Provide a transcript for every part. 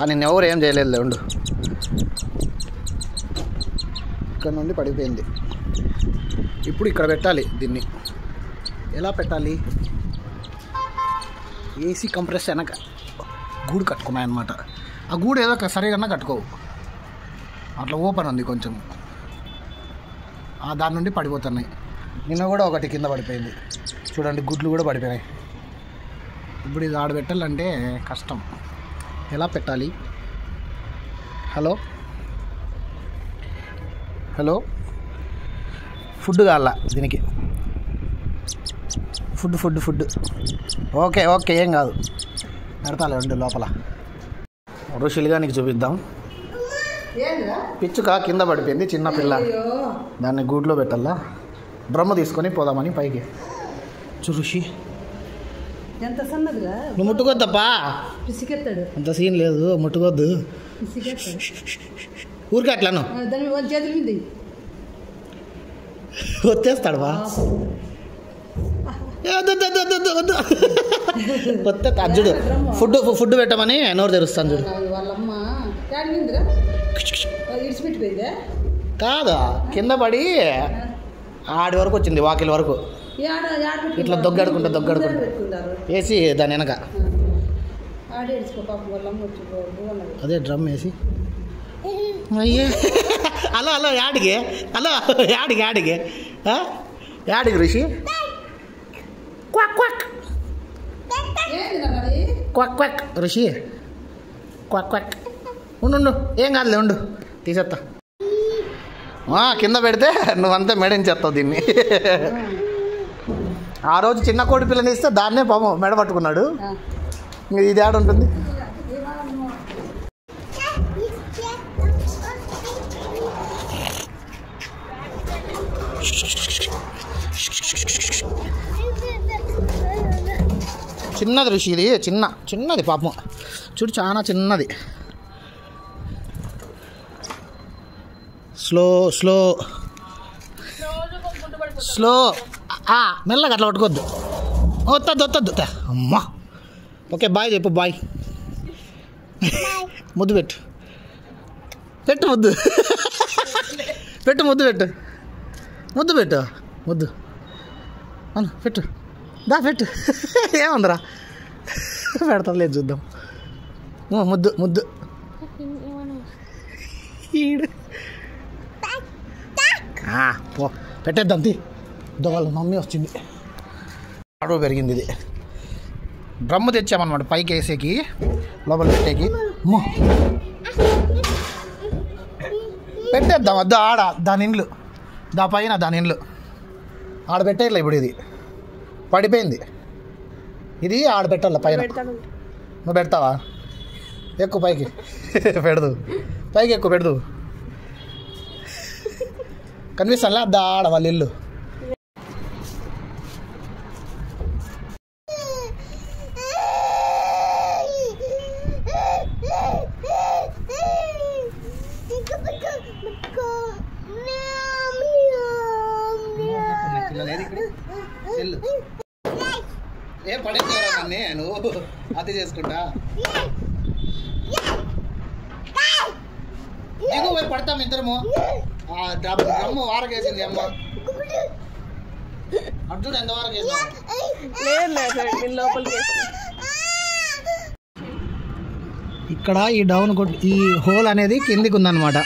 నిన్ను ఎవరు ఏం చేయలేదు. ఉండు, ఇక్కడ నుండి పడిపోయింది. ఇప్పుడు ఇక్కడ పెట్టాలి. దీన్ని ఎలా పెట్టాలి? ఏసీ కంప్రెస్ వెనక గూడు కట్టుకున్నాయన్నమాట. ఆ గూడు ఏదో సరిగా కట్టుకోవు, అట్లా ఓపెన్ ఉంది కొంచెం, దాని నుండి పడిపోతున్నాయి. నిన్న కూడా ఒకటి కింద పడిపోయింది చూడండి, గుడ్లు కూడా పడిపోయినాయి. ఇప్పుడు ఇది ఆడబెట్టాలంటే కష్టం. ఎలా పెట్టాలి? హలో హలో, ఫుడ్ కావాలా దీనికి? ఫుడ్ ఓకే ఓకే, ఏం కాదు, పెడతాలే ఉండు లోపల. ఋషులుగా నీకు చూపిద్దాం. పిచ్చుక కింద పడిపోయింది, చిన్న పిల్ల, దాన్ని గూట్లో పెట్టాలా. డ్రమ్ము తీసుకొని పోదామని పైకి. ఋషి ఎంత సన్నదిగా, నువ్వు ముట్టుకోద్దప్పా, అంత సీన్ లేదు, ముట్టుకోద్దు ఊరికే అట్లాను. వచ్చేస్తాడు బా, కొత్త అర్జుడు ఫుడ్ పెట్టమని నోరు తెరుస్తాను చూడు. కాదా, కింద పడి ఆడి వరకు వచ్చింది, వాకిలి వరకు. ఇట్లా దొగ్గాడుకుంటా వేసి దాని వెనక అదే డ్రమ్ వేసి. అయ్యే అలా యాడికి, యాడికి ఋషి? క్వాక్ ఋషి, క్వాక్. ఉండు, ఏం కాదులే, ఉండు, తీసేస్తా. కింద పెడితే నువ్వంతా మెడించేస్తావు దీన్ని. ఆ రోజు చిన్న కోడి పిల్లని ఇస్తే దాన్నే పాము మెడ పట్టుకున్నాడు. ఇది ఆడ ఉంటుంది. చిన్నది ఋషి, ఇది చిన్నది పాపం చూడు, చాలా చిన్నది. స్లో మెల్లగా అట్లా పట్టుకోవద్దు. వద్దద్దు అమ్మా. ఓకే బాయ్ చెప్పు, బాయ్. ముద్దు పెట్టు ముద్దు పెట్టు పెట్టు ఏమందరా పెడతాం లేదు, చూద్దాం. ముద్దు పో, పెట్టేద్దాం. వాళ్ళ మమ్మీ వచ్చింది, అడుగు పెరిగింది. ఇది డ్రమ్ము తెచ్చామన్నమాట పైకి వేసేకి, లోపల పెట్టేకి. పెట్టేద్దాం. వద్దు, ఆడ దాని ఇండ్లు, పైన దాని ఇండ్లు ఆడ పెట్టేయాలి. ఇప్పుడు ఇది పడిపోయింది, ఇది ఆడ పెట్టాల పైన. నువ్వు పెడతావా? ఎక్కువ పైకి పెడదు, పైకి ఎక్కువ పెడదు. కనిపిస్తానులే, ఆడ వాళ్ళ ఇల్లు. ఏం పడేస్తారా నన్ను, నువ్వు అతి చేసుకుంటా దిగు, పడతాం ఇద్దరము. డ్రమ్ము వారకేసింది అమ్మ. అర్జున్ ఎంత వారకు వేసావు? ఇక్కడ ఈ డౌన్ ఈ హోల్ అనేది కిందికి ఉందన్నమాట.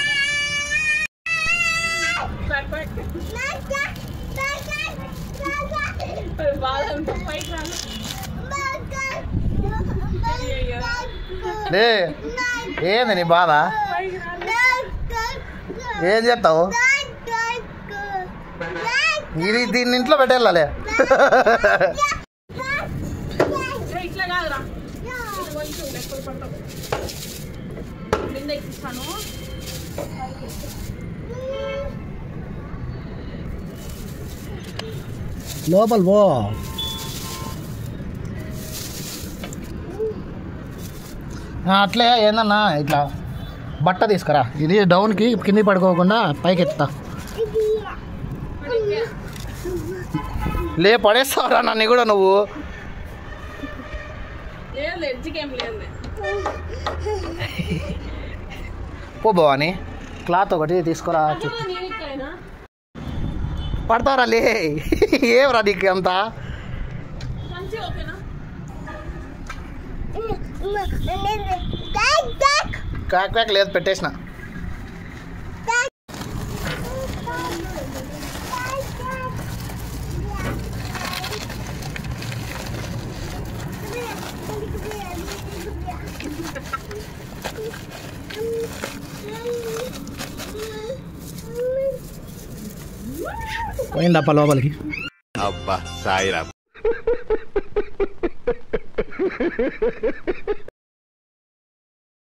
ఏంది నీ బాధ? ఏం చేస్తావు? ఇది దీన్ని ఇంట్లో పెట్టేళ్ళలే. లోపల పో. అట్లే ఏందన్నా ఇట్లా బట్ట తీసుకురా, ఇది డౌన్కి కింది పడుకోకుండా పైకి ఎత్తుతా. లే పడేస్తావురా నన్ను కూడా నువ్వు. పో భవాని క్లాత్ ఒకటి తీసుకురా. పడతారా లే, ఏమరా నీకు అంతా? క్యాక్ క్యాక్ లేదు, పెట్టేసిన. పోయిందప్ప లోపలికి. అబ్బా సాయిరామ్.